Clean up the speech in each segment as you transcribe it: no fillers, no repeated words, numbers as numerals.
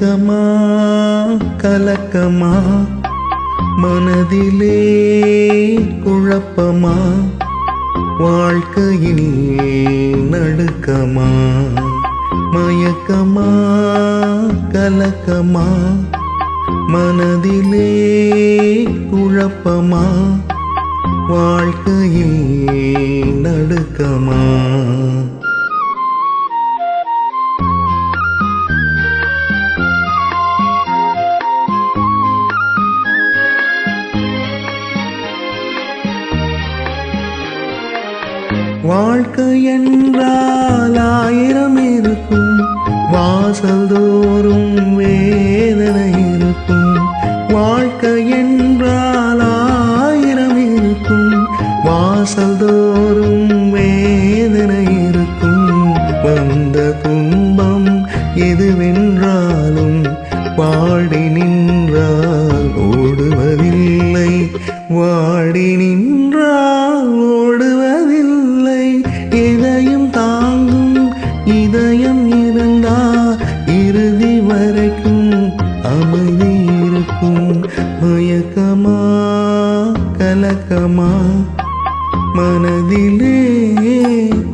மயக்கமா கலக்கமா மனதிலே குழப்பமா வாழ்க்கையில் நடுக்கமா மயக்கமா கலக்கமா மனதிலே குழப்பமா வாழ்க்கையில் நடுக்கமா வாழ்க்கை என்றால் 1000 இருக்கும் வாசல் தோறும் வேதனை இருக்கும் வாழ்க்கை என்றால் 1000 இருக்கும் வாசல் தோறும் வேதனை இருக்கும் வந்த துன்பம் எதுவென்றாலும் வாடி நின்றால் ஓடுவதில்லை வாடி நின்றால் ஓடுவதில்லை எதையும் தாங்கும் இதயம் இருந்தால் இறுதி வரைக்கும் அமைதி இருக்கும் மயக்கமா கலக்கமா மனதிலே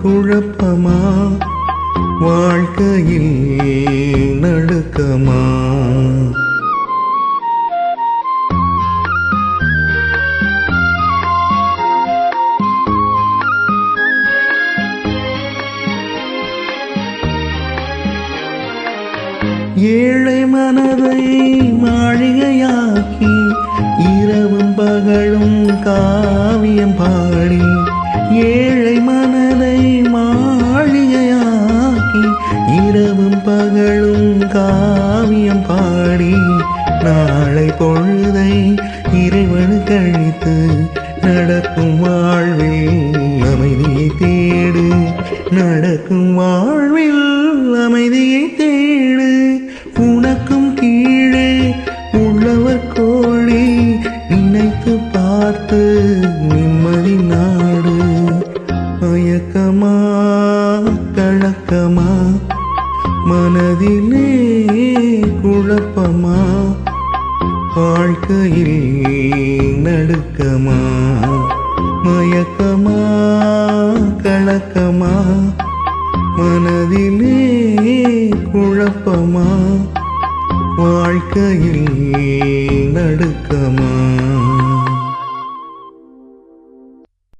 குழப்பமா வாழ்க்கையில் நடுக்கமா ஏழை மனதை மாளிகையாக்கி இரவும் பகலும் காவியம் பாடி ஏழை மனதை மாளிகையாக்கி இரவும் பகலும் காவியம் பாடி நாளை பொழுதை இறைவனு கழித்து நடக்கும் வாழ்வில் அமைதியை தேடு நடக்கும் வாழ்வில் அமைதியை தேடு உனக்கும் கீழே உள்ளவர் கோடி நினைத்து பார்த்து நிம்மதி நாடு மயக்கமா கலக்கமா மனதிலே குழப்பமா வாழ்க்கையில் நடுக்கமா மயக்கமா கலக்கமா மனதிலே குழப்பமா வாழ்க்கையில் நடுக்கமா